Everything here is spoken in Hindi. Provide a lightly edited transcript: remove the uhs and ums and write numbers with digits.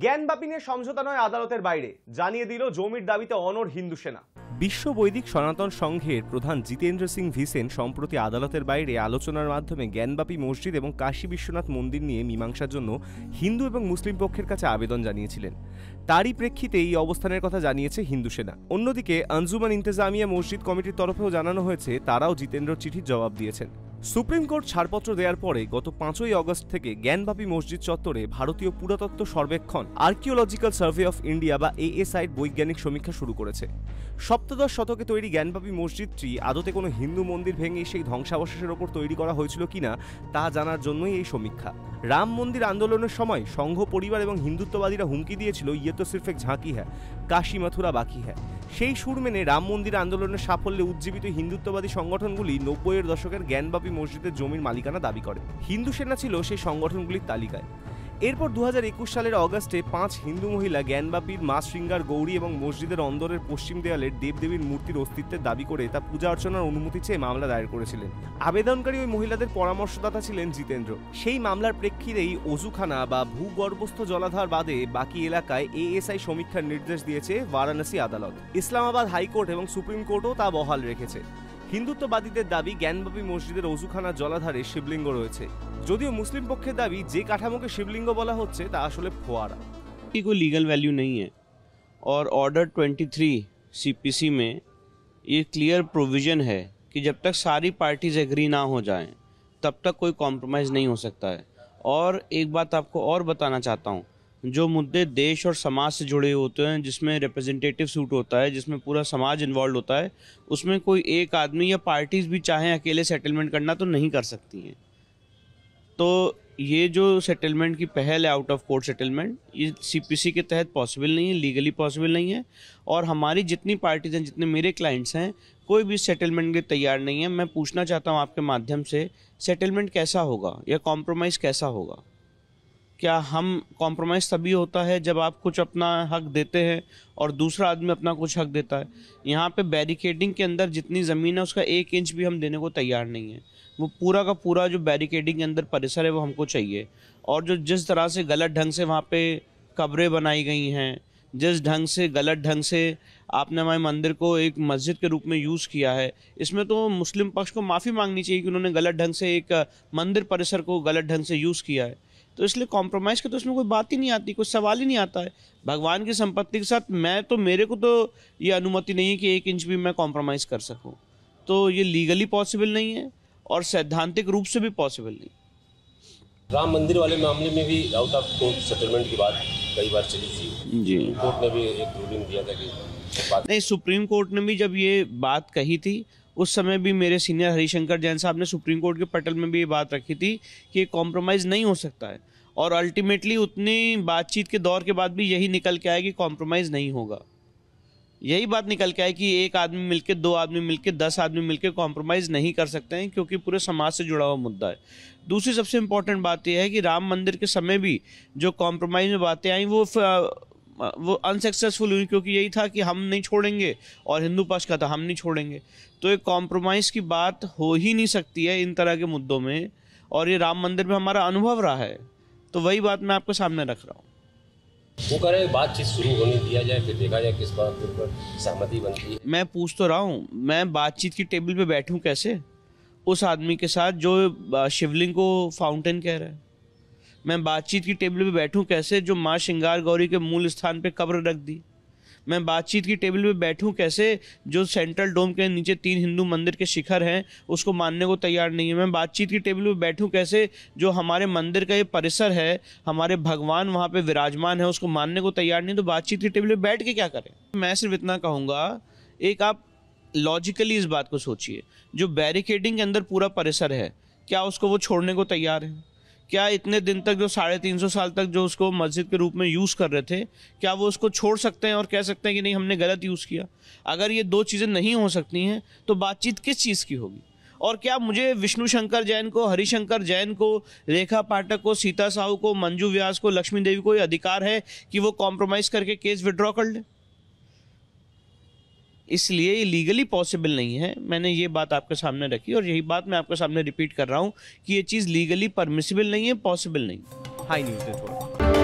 জ্ঞানবাপী নিয়ে সমঝোতা নয় আদালতের বাইরে, জানিয়ে দিল জমির দাবিতে অনড় হিন্দু সেনা। বিশ্ব বৈদিক সনাতন সংঘের প্রধান জিতেন্দ্র সিং ভিসেন সম্প্রতি আদালতের বাইরে আলোচনার মাধ্যমে জ্ঞানবাপী মসজিদ এবং কাশী বিশ্বনাথ মন্দির নিয়ে মীমাংসার জন্য হিন্দু এবং মুসলিম পক্ষের কাছে আবেদন জানিয়েছিলেন। তারই প্রেক্ষিতে এই অবস্থানের কথা জানিয়েছে হিন্দু সেনা। অন্যদিকে আঞ্জুমান ইন্তেজামিয়া মসজিদ কমিটির তরফেও জানানো হয়েছে তারাও জিতেন্দ্রর চিঠির জবাব দিয়েছেন। সুপ্রিম কোর্ট ছাড়পত্র দেওয়ার পরে গত 5ই অগস্ট থেকে জ্ঞানবাপী মসজিদ চত্বরে ভারতীয় পুরাতত্ত্ব সর্বেক্ষণ আর্কিওলজিক্যাল সার্ভে অফ ইন্ডিয়া বা ASI বৈজ্ঞানিক সমীক্ষা শুরু করেছে। সপ্তদশ শতকে তৈরি জ্ঞানবাপী মসজিদটি আদতে কোনো হিন্দু মন্দির ভেঙে সেই ধ্বংসাবশেষের ওপর তৈরি করা হয়েছিল কিনা তা জানার জন্যই এই সমীক্ষা। রাম মন্দির আন্দোলনের সময় সংঘ পরিবার এবং হিন্দুত্ববাদীরা হুমকি দিয়েছিল ইয়ে তো সির্ফ এক ঝাঁকি হ্যাঁ, কাশী মথুরা বাকি হ্যাঁ। সেই সুর মেনে রাম মন্দির আন্দোলনের সাফল্যে উজ্জীবিত হিন্দুত্ববাদী সংগঠনগুলি 90-এর দশকের জ্ঞানবাপী মসজিদের জমির মালিকানা দাবি করে। হিন্দু সেনা ছিল সেই সংগঠনগুলির তালিকায়। এরপর 2021 সালের অগাস্টে 5 হিন্দু মহিলা জ্ঞানবাপীর মা শৃঙ্গার গৌরী এবং মসজিদের অন্দরের পশ্চিম দেয়ালের দেবদেবীর মূর্তির অস্তিত্বের দাবি করে তা পূজা অর্চনার অনুমতি চেয়ে মামলা দায়ের করেছিলেন। আবেদনকারী ওই মহিলাদের পরামর্শদাতা ছিলেন জিতেন্দ্র। সেই মামলার প্রেক্ষিতেই অজুখানা বা ভূগর্ভস্থ জলাধার বাদে বাকি এলাকায় ASI সমীক্ষার নির্দেশ দিয়েছে বারাণসী আদালত। ইসলামাবাদ হাইকোর্ট এবং সুপ্রিম কোর্টও তা বহাল রেখেছে। হিন্দুত্ববাদীদের দাবি জ্ঞানবাপী মসজিদের অজুখানা জলাধারে শিবলিঙ্গ রয়েছে, যদিও মুসলিম পক্ষের দাবি যে কাঠামোকে শিবলিঙ্গ বলা হচ্ছে তা আসলে ফোয়ারা। कोई लीगल वैल्यू नहीं है और ऑर्डर 23 CPC में ये क्लियर प्रोविज़न है कि जब तक सारी पार्टीज एग्री ना हो जाएं तब तक कोई कॉम्प्रोमाइज़ नहीं हो सकता है। और एक बात आपको और बताना चाहता हूँ, जो मुद्दे देश और समाज से जुड़े होते हैं, जिसमें रिप्रेजेंटेटिव सूट होता है, जिसमें पूरा समाज इन्वॉल्व होता है, उसमें कोई एक आदमी या पार्टीज भी चाहें अकेले सेटलमेंट करना तो नहीं कर सकती हैं। तो ये जो सेटलमेंट की पहल है आउट ऑफ कोर्ट सेटलमेंट, ये CPC के तहत पॉसिबल नहीं है, लीगली पॉसिबल नहीं है। और हमारी जितनी पार्टीज हैं, जितने मेरे क्लाइंट्स हैं, कोई भी सेटलमेंट के तैयार नहीं है। मैं पूछना चाहता हूँ आपके माध्यम से, सेटलमेंट कैसा होगा या कॉम्प्रोमाइज़ कैसा होगा? क्या हम कॉम्प्रोमाइज़ तभी होता है जब आप कुछ अपना हक देते हैं और दूसरा आदमी अपना कुछ हक देता है? यहाँ पे बैरिकेडिंग के अंदर जितनी ज़मीन है उसका 1 इंच भी हम देने को तैयार नहीं है। वो पूरा का पूरा जो बैरिकेडिंग के अंदर परिसर है वो हमको चाहिए। और जो जिस तरह से गलत ढंग से वहाँ पे कब्रें बनाई गई हैं, जिस ढंग से गलत ढंग से आपने हमारे मंदिर को एक मस्जिद के रूप में यूज़ किया है, इसमें तो मुस्लिम पक्ष को माफ़ी मांगनी चाहिए कि उन्होंने गलत ढंग से एक मंदिर परिसर को गलत ढंग से यूज़ किया है। तो इसलिए कॉम्प्रोमाइज़ का तो इसमें कोई बात ही नहीं आती, कोई सवाल ही नहीं आता है। भगवान की संपत्ति के साथ मेरे को तो ये अनुमति नहीं है कि 1 इंच भी मैं कॉम्प्रोमाइज़ कर सकूँ। तो ये लीगली पॉसिबल नहीं है और सैद्धांतिक रूप से भी पॉसिबल नहीं। राम मंदिर वाले मामले में भी आउट ऑफ कोर्ट सेटलमेंट की बात कई बार चली थी जी। कोर्ट ने भी एक रूलिंग दिया था कि नहीं, सुप्रीम कोर्ट ने भी जब ये बात कही थी उस समय भी मेरे सीनियर हरिशंकर जैन साहब ने सुप्रीम कोर्ट के पटल में भी ये बात रखी थी कि कॉम्प्रोमाइज़ नहीं हो सकता है। और अल्टीमेटली उतनी बातचीत के दौर के बाद भी यही निकल के आया कि कॉम्प्रोमाइज़ नहीं होगा। यही बात निकल के आए कि 1 आदमी मिलके, 2 आदमी मिलके, 10 आदमी मिलके कॉम्प्रोमाइज़ नहीं कर सकते हैं, क्योंकि पूरे समाज से जुड़ा हुआ मुद्दा है। दूसरी सबसे इम्पोर्टेंट बात यह है कि राम मंदिर के समय भी जो कॉम्प्रोमाइज़ में बातें आई वो अनसक्सेसफुल हुई, क्योंकि यही था कि हम नहीं छोड़ेंगे और हिंदू पक्ष का था हम नहीं छोड़ेंगे। तो एक कॉम्प्रोमाइज़ की बात हो ही नहीं सकती है इन तरह के मुद्दों में। और ये राम मंदिर में हमारा अनुभव रहा है, तो वही बात मैं आपके सामने रख रहा हूँ। वो कह रहे बातचीत शुरू होने दिया जाए, फिर देखा जाए किस बात पर सहमति बनती है। मैं पूछ तो रहा हूँ, मैं बातचीत की टेबल पे बैठूँ कैसे उस आदमी के साथ जो शिवलिंग को फाउंटेन कह रहा है? मैं बातचीत की टेबल पे बैठूं कैसे जो माँ श्रृंगार गौरी के मूल स्थान पे कब्र रख दी? मैं बातचीत की टेबल पे बैठूं कैसे जो सेंट्रल डोम के नीचे 3 हिंदू मंदिर के शिखर हैं उसको मानने को तैयार नहीं है? मैं बातचीत की टेबल पे बैठूं कैसे जो हमारे मंदिर का ये परिसर है, हमारे भगवान वहाँ पे विराजमान है, उसको मानने को तैयार नहीं? तो बातचीत की टेबल पे बैठ के क्या करें? मैं सिर्फ इतना कहूँगा, एक आप लॉजिकली इस बात को सोचिए, जो बैरिकेडिंग के अंदर पूरा परिसर है, क्या उसको वो छोड़ने को तैयार है? क्या इतने दिन तक जो 350 साल तक जो उसको मस्जिद के रूप में यूज़ कर रहे थे, क्या वो उसको छोड़ सकते हैं और कह सकते हैं कि नहीं हमने गलत यूज़ किया? अगर ये 2 चीज़ें नहीं हो सकती हैं तो बातचीत किस चीज़ की होगी? और क्या मुझे विष्णु शंकर जैन को, हरिशंकर जैन को, रेखा पाठक को, सीता साहू को, मंजू व्यास को, लक्ष्मी देवी को ये अधिकार है कि वो कॉम्प्रोमाइज़ करके केस विड्रॉ कर ले? इसलिए ये लीगली पॉसिबल नहीं है। मैंने ये बात आपके सामने रखी और यही बात मैं आपके सामने रिपीट कर रहा हूँ कि ये चीज़ लीगली परमिसिबल नहीं है, पॉसिबल नहीं। High news network.